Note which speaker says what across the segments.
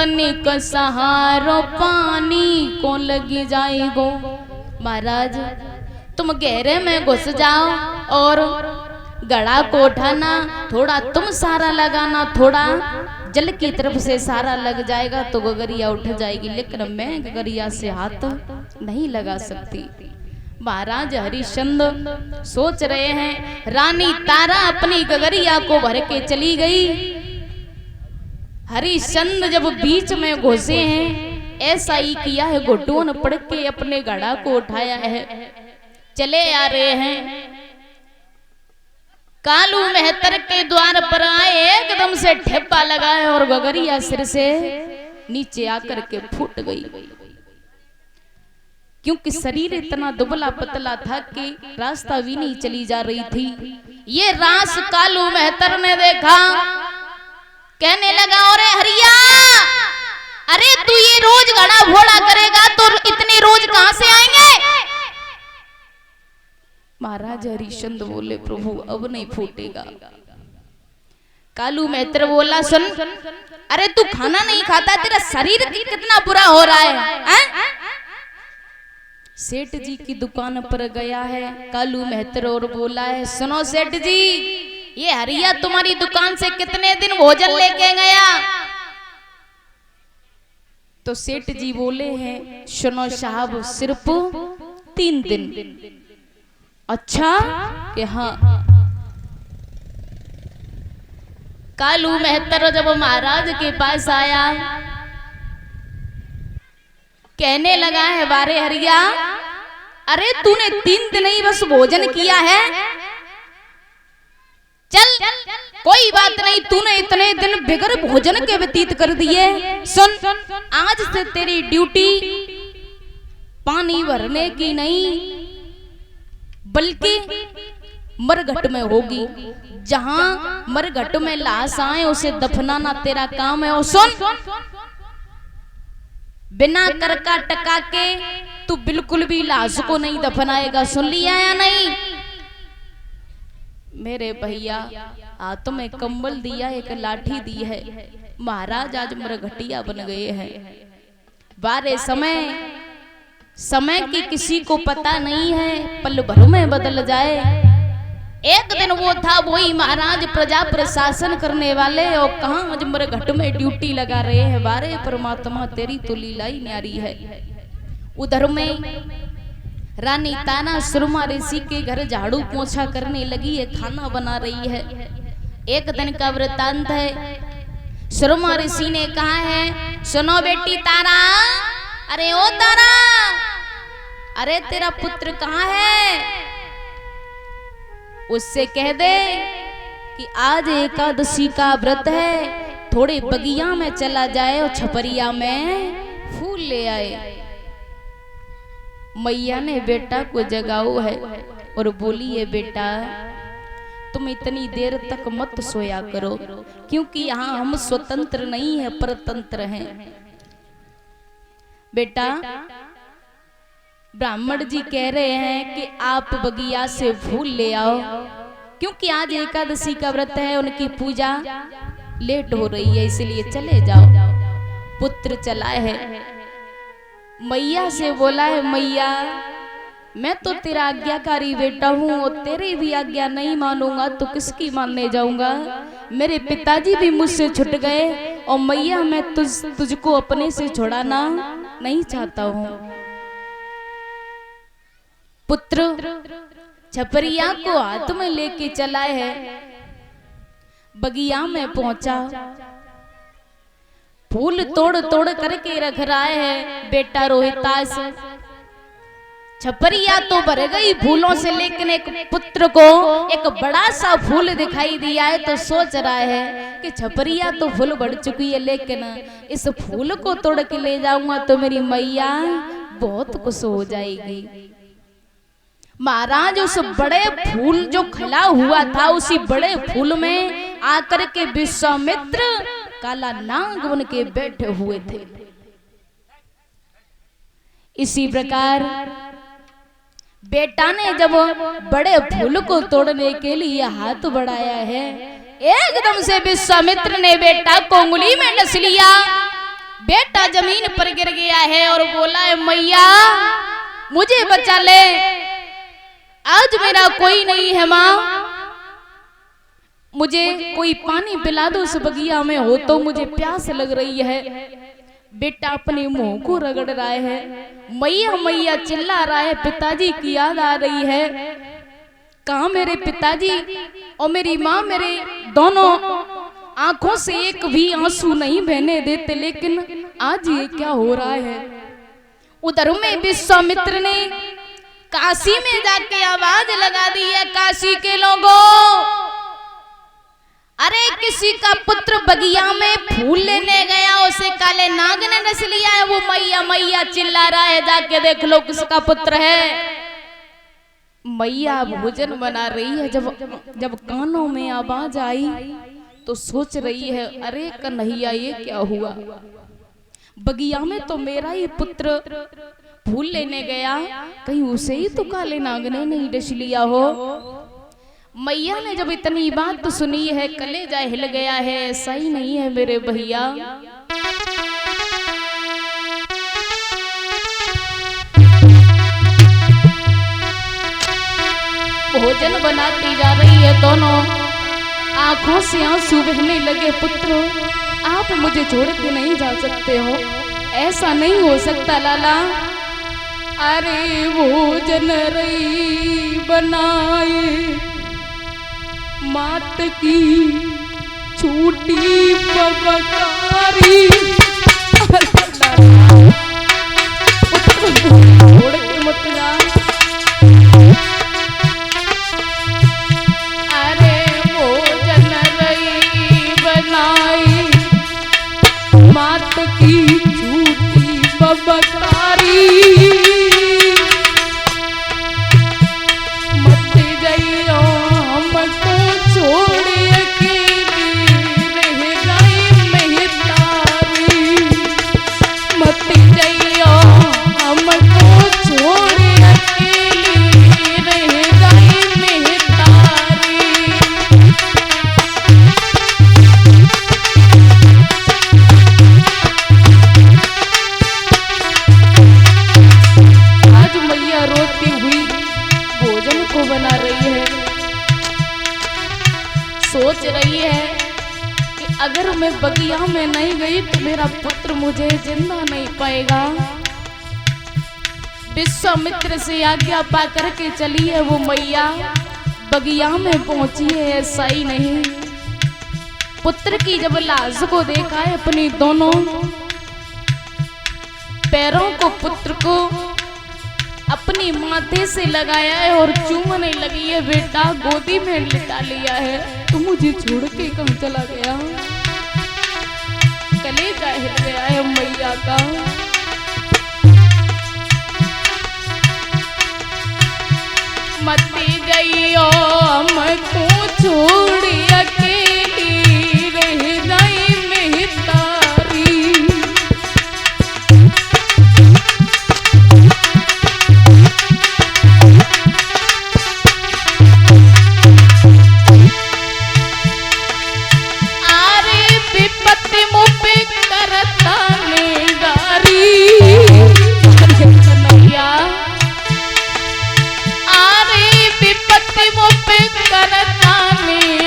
Speaker 1: का सहारो पानी को लगी जाएगो। महाराज तुम गहरे में घुस जाओ और गड़ा को उठाना, थोड़ा तुम सारा लगाना, थोड़ा जल की तरफ से सारा लग जाएगा तो गगरिया उठ जाएगी, लेकिन मैं गगरिया से हाथ नहीं लगा सकती। महाराज हरिश्चंद्र सोच रहे हैं, रानी तारा अपनी गगरिया को भर के चली गई। हरिश्चंद्र जब बीच में घुसे हैं, ऐसा ही किया है, घुटन पड़ के अपने घड़ा को उठाया है, चले आ रहे हैं। कालू मेहतर के द्वार पर आए, एकदम से ठेपा लगाए और गगरिया सिर से नीचे आकर के फूट गई, क्योंकि शरीर इतना दुबला पतला था कि रास्ता भी नहीं चली जा रही थी। ये रास कालू मेहतर ने देखा, कहने लगा, अरे हरिया, अरे तू ये रोज घड़ा घोड़ा करेगा तो इतने रोज कहां से आएंगे? महाराज हरिश्चंद्र बोले, प्रभु अब नहीं फूटेगा। कालू मेहतर बोला, सुन, अरे तू खाना नहीं खाता, तेरा शरीर कितना बुरा हो रहा है? सेठ जी की दुकान पर गया है कालू मेहतर और बोला है, सुनो सेठ जी, ये हरिया तुम्हारी दुकान से कितने दिन भोजन लेके गया? तो सेठ जी बोले हैं, सुनो साहब, सिर्फ 3 दिन। अच्छा कि हाँ। कालू मेहतर जब महाराज के पास आया, कहने लगा है, बारे हरिया, अरे तूने 3 दिन ही बस भोजन किया है, चल कोई बात नहीं, तूने इतने दिन बिगर भोजन के व्यतीत कर दिए। सुन, आज से तेरी ड्यूटी पानी भरने की नहीं बल्कि मरघट में होगी। जहां मरघट में लाश आए उसे दफनाना तेरा काम है। और सुन, बिना करका टका के तू बिल्कुल भी लाश को नहीं दफनाएगा, सुन लिया या नहीं? मेरे भैया, हाथ में कंबल दिया, एक लाठी दी है, महाराज आज मरघटिया बन गए हैं। बारे समय की किसी को पता नहीं है, पल भर में बदल जाए। एक दिन वो था वही महाराज प्रजा प्रशासन करने वाले, और कहां आज मरघट में ड्यूटी लगा रहे हैं। बारे परमात्मा, तेरी तो लीला ही न्यारी है। उधर में रानी ताना सुरमा ऋषि के घर झाड़ू पोछा करने लगी है, खाना बना रही है। एक दिन का वृतांत है, सुरमा ऋषि ने कहा है, सुनो बेटी तारा, अरे ओ तारा, अरे तेरा पुत्र कहाँ है? उससे कह दे कि आज एकादशी का व्रत है, थोड़े बगिया में चला जाए और छपरिया में फूल ले आए। मैया ने बेटा को जगाओ है और बोली है, बेटा तुम इतनी देर तक मत सोया करो, क्योंकि यहाँ हम स्वतंत्र नहीं है, परतंत्र हैं। बेटा, ब्राह्मण जी कह रहे हैं कि आप बगिया से फूल ले आओ, क्योंकि आज एकादशी का व्रत है, उनकी पूजा लेट हो रही है, इसलिए चले जाओ। पुत्र चला है, मैया से बोला है, मैया मैं तो तेरा आज्ञाकारी बेटा हूँ, और तेरी भी आज्ञा नहीं मानूंगा तो किसकी मानने जाऊंगा? मेरे पिताजी भी मुझसे छूट गए, और मैया मैं तुझको अपने से छुड़ाना नहीं चाहता हूँ। पुत्र छपरिया को हाथ में लेके चला है, बगिया में पहुंचा, फूल तोड़ तोड़ करके रख रहा है बेटा रोहितास। छपरिया तो भर गई फूलों से, लेकिन एक पुत्र को एक बड़ा सा फूल दिखाई दिया है, तो सोच रहा है कि छपरिया तो फूल बढ़ चुकी है, लेकिन इस फूल को तोड़ के ले जाऊंगा तो मेरी मैया बहुत खुश हो जाएगी। महाराज उस बड़े फूल जो खिला हुआ था, उसी बड़े फूल में आकर के विश्वामित्र काला नाग बन के बैठे हुए थे। इसी प्रकार बेटा ने जब बड़े फूल को तोड़ने के लिए हाथ बढ़ाया है, एकदम से विश्वामित्र ने बेटा को उंगली में डस लिया। बेटा जमीन पर गिर गया है और बोला है मैया मुझे बचा ले, आज मेरा कोई नहीं है माँ, मुझे कोई पानी पिला दो उस बगिया में, हो तो मुझे प्यास लग रही है। बेटा अपने मुंह को रगड़ रहा है, मैया मैया चिल्ला रहा है, पिताजी की याद आ रही है। कहाँ मेरे पिताजी और मेरी माँ मेरे दोनों आंखों से एक भी आंसू नहीं बहने देते, लेकिन आज ये क्या हो रहा है। उधर में विश्वामित्र ने काशी में जाके आवाज लगा दी है, काशी के लोगों, अरे किसी का पुत्र बगिया में फूल लेने गया, उसे काले नाग ने नस लिया है, वो मैया मैया चिल्ला रहा है, जाके देख लो किसका पुत्र है। मैया भोजन बना रही है, जब कानों में आवाज आई तो सोच रही है, अरे कन्हैया ये क्या हुआ, बगिया में तो मेरा ही पुत्र फूल लेने गया, कहीं उसे ही तो काले नाग ने नहीं डस लिया हो। मैया ने जब इतनी बात तो सुनी है, कलेजा हिल गया है, ऐसा ही नहीं है मेरे भैया। भोजन बनाती जा रही है, दोनों आंखों से आंसू बहने लगे। पुत्र आप मुझे छोड़ के नहीं जा सकते हो, ऐसा नहीं हो सकता लाला। अरे भोजन रही बनाए मात की छूटी बबकारी, छोड़ के मत जा। अरे भोजन रही बनाई मात की छूटी बबकारी, मत जाइयो हमको छोड़ अकेली रह गई महतारी, मत जाइयो हमको छोड़ अकेली रह गई महतारी। आज मैया रोती हुई भोजन को बना रही है, सोच रही है कि अगर मैं बगिया में नहीं गई तो मेरा पुत्र मुझे जिंदा नहीं पाएगा। विश्वामित्र से आज्ञा पा करके चली है वो मैया, बगिया में पहुंची है, ऐसा ही नहीं, पुत्र की जब लाश को देखा है, अपनी दोनों पैरों को पुत्र को अपनी माथे से लगाया है और चूमने लगी है। बेटा गोदी में लिटा लिया है, तू मुझे छोड़ के कहाँ चला गया, कलेजा हिल गया है मैया का। मत जाइयो हमको छोड़ अकेली रह गई महतारी, करता में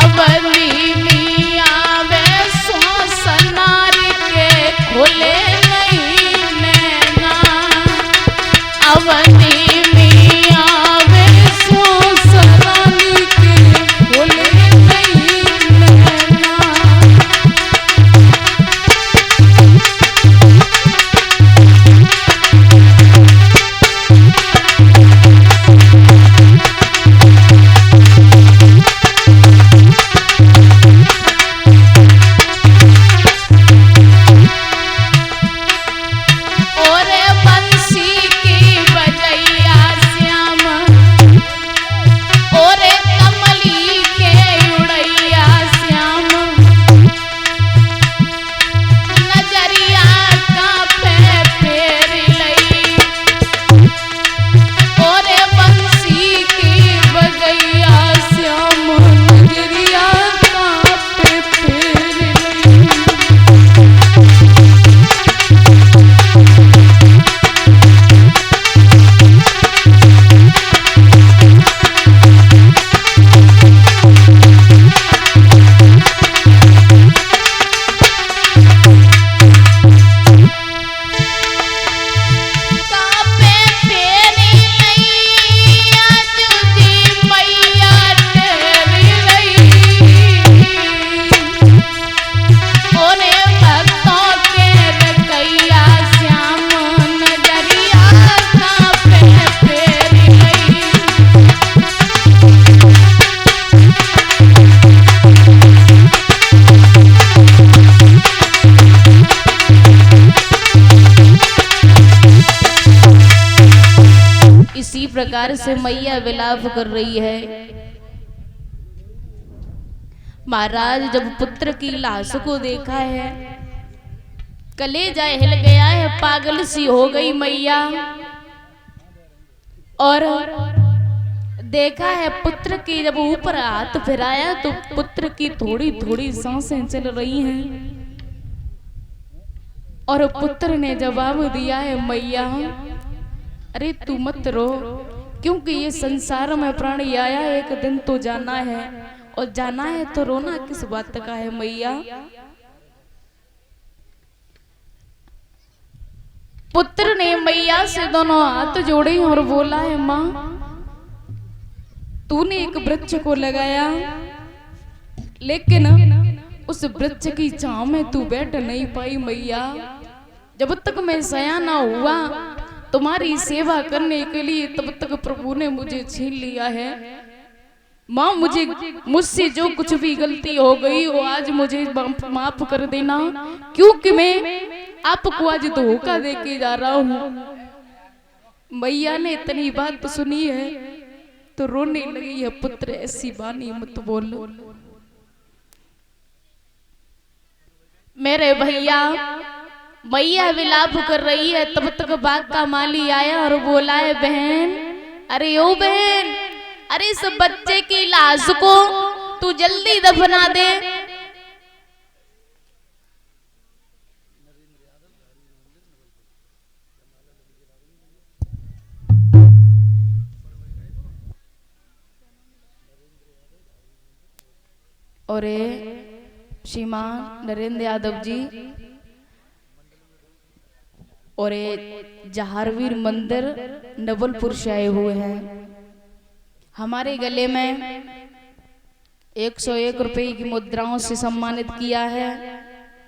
Speaker 1: अवनी मिया वे सोसनारी के खोले नहीं नैना, अवनी मिया वे सोसनारी के खोले नहीं नैना। इसी प्रकार से मैया विलाप कर रही है। महाराज जब पुत्र की लाश को देखा है, कलेजा हिल गया है, पागल सी हो गई मैया। और देखा है पुत्र की जब ऊपर हाथ फिराया तो पुत्र की थोड़ी थोड़ी सांसें चल रही हैं। और पुत्र ने जवाब दिया है, मैया अरे तू मत रो, क्योंकि ये संसार में प्राणी आया एक दिन तो जाना है, और जाना है तो रोना किस बात का है मैया। पुत्र ने मैया से दोनों हाथ जोड़े और बोला है, माँ तूने एक वृक्ष को लगाया, लेकिन उस वृक्ष की छांव में तू बैठ नहीं पाई मैया। जब तक मैं सयाना हुआ तुम्हारी सेवा करने के लिए, तब तक प्रभु ने मुझे छीन लिया है। माँ मुझसे जो कुछ भी गलती हो गई वो आज मुझे माफ कर देना, क्योंकि मैं आपको आज धोखा दे के जा रहा हूँ। मैया ने इतनी बात सुनी है तो रोने लगी है, पुत्र ऐसी बानी मत बोल। मेरे भैया मैया विलाप कर रही है, तब तक बाग का माली आया और बोला है, बहन अरे ओ बहन, अरे इस बच्चे की लाश को तू जल्दी दफना दे। और श्रीमान नरेंद्र यादव जी और जहारवीर मंदिर नवलपुर से आए हुए हैं। हमारे गले में 101 रुपए की मुद्राओं से सम्मानित किया है,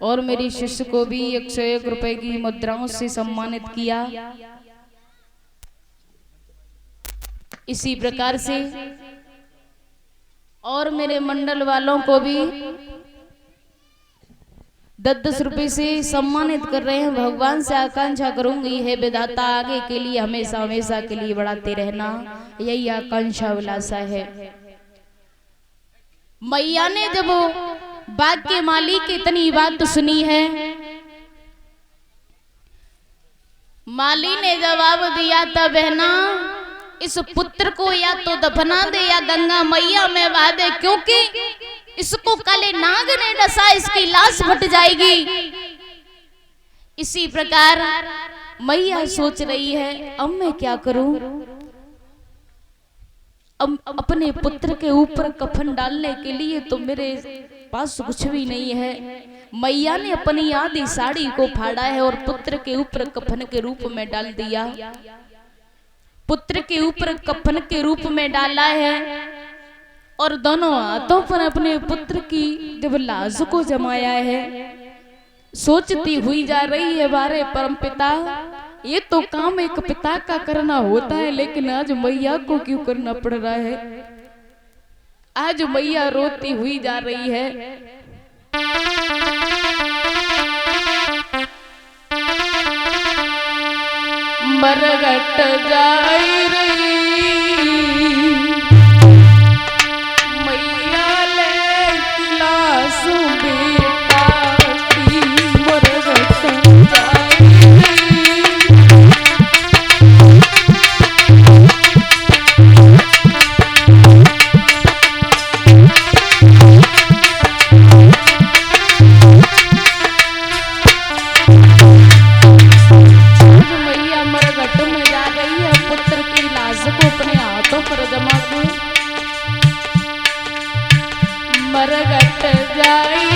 Speaker 1: और मेरी शिष्य को भी 101 रुपए की मुद्राओं से सम्मानित किया। इसी प्रकार से और मेरे मंडल वालों को भी 10-10 रुपए से सम्मानित कर रहे हैं। भगवान से आकांक्षा करूंगी, हे विधाता आगे के लिए हमेशा हमेशा के लिए बढ़ाते रहना, यही आकांक्षा विलासा है। मैया ने जब बाग के मालिक की इतनी बात सुनी है, माली ने जवाब दिया था, बहना इस पुत्र को या तो दफना दे या गंगा मैया में बहा दे, क्योंकि इसको काले नाग ने डसा, इसकी लाश फट जाएगी। इसी प्रकार मैया सोच रही है, अब मैं क्या करूं। अपने पुत्र के ऊपर कफन डालने के लिए तो मेरे पास कुछ भी नहीं है। मैया ने अपनी आधी साड़ी को फाड़ा है और पुत्र के ऊपर कफन के रूप में डाल दिया। पुत्र के ऊपर कफन के रूप में डाला है और दोनों हाथों पर अपने पुत्र की जब लाश को जमाया है। सोचती हुई जा रही है, बारे परमपिता, ये तो काम एक पिता का करना होता है, लेकिन आज मैया को क्यों करना पड़ रहा है। आज मैया रोती हुई जा रही है। मरघट जाई रही मैया ले लाश बेटा की, मरघट जाई मरघट जाई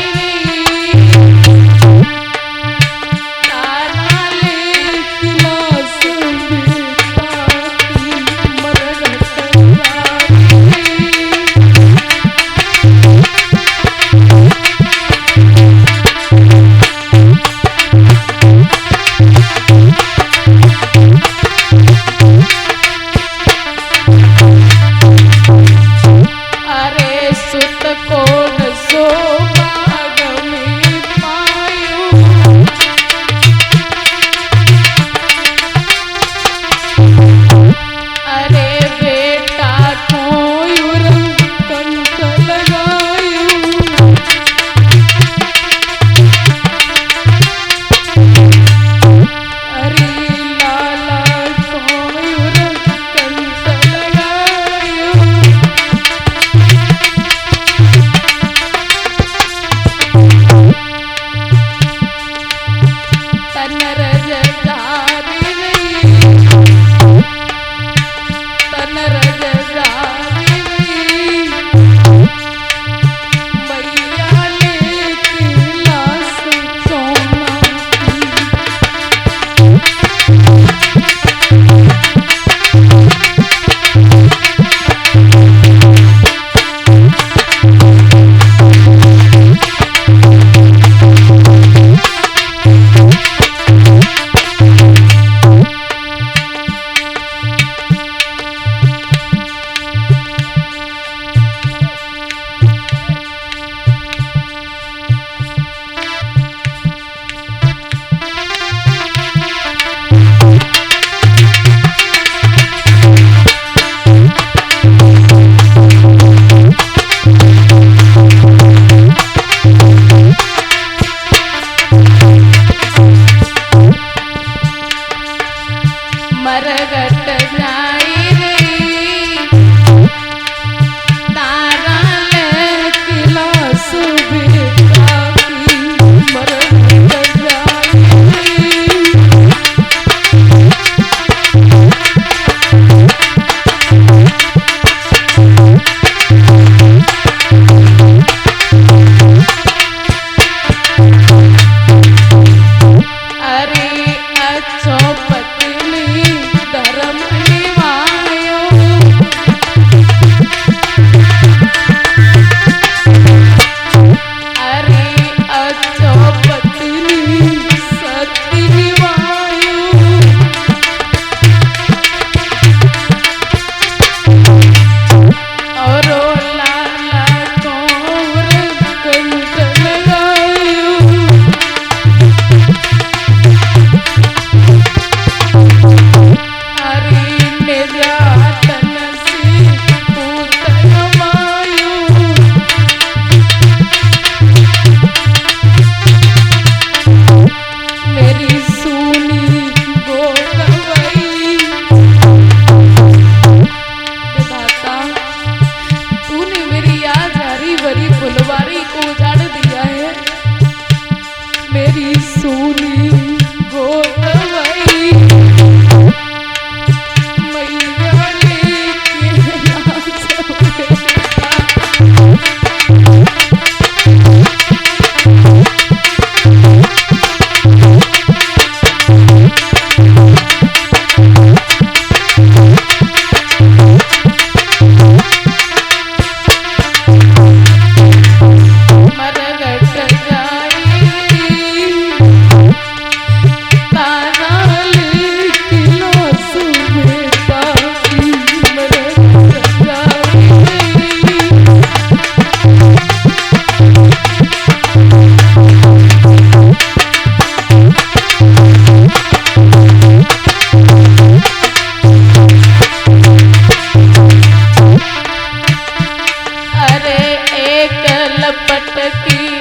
Speaker 1: लपट की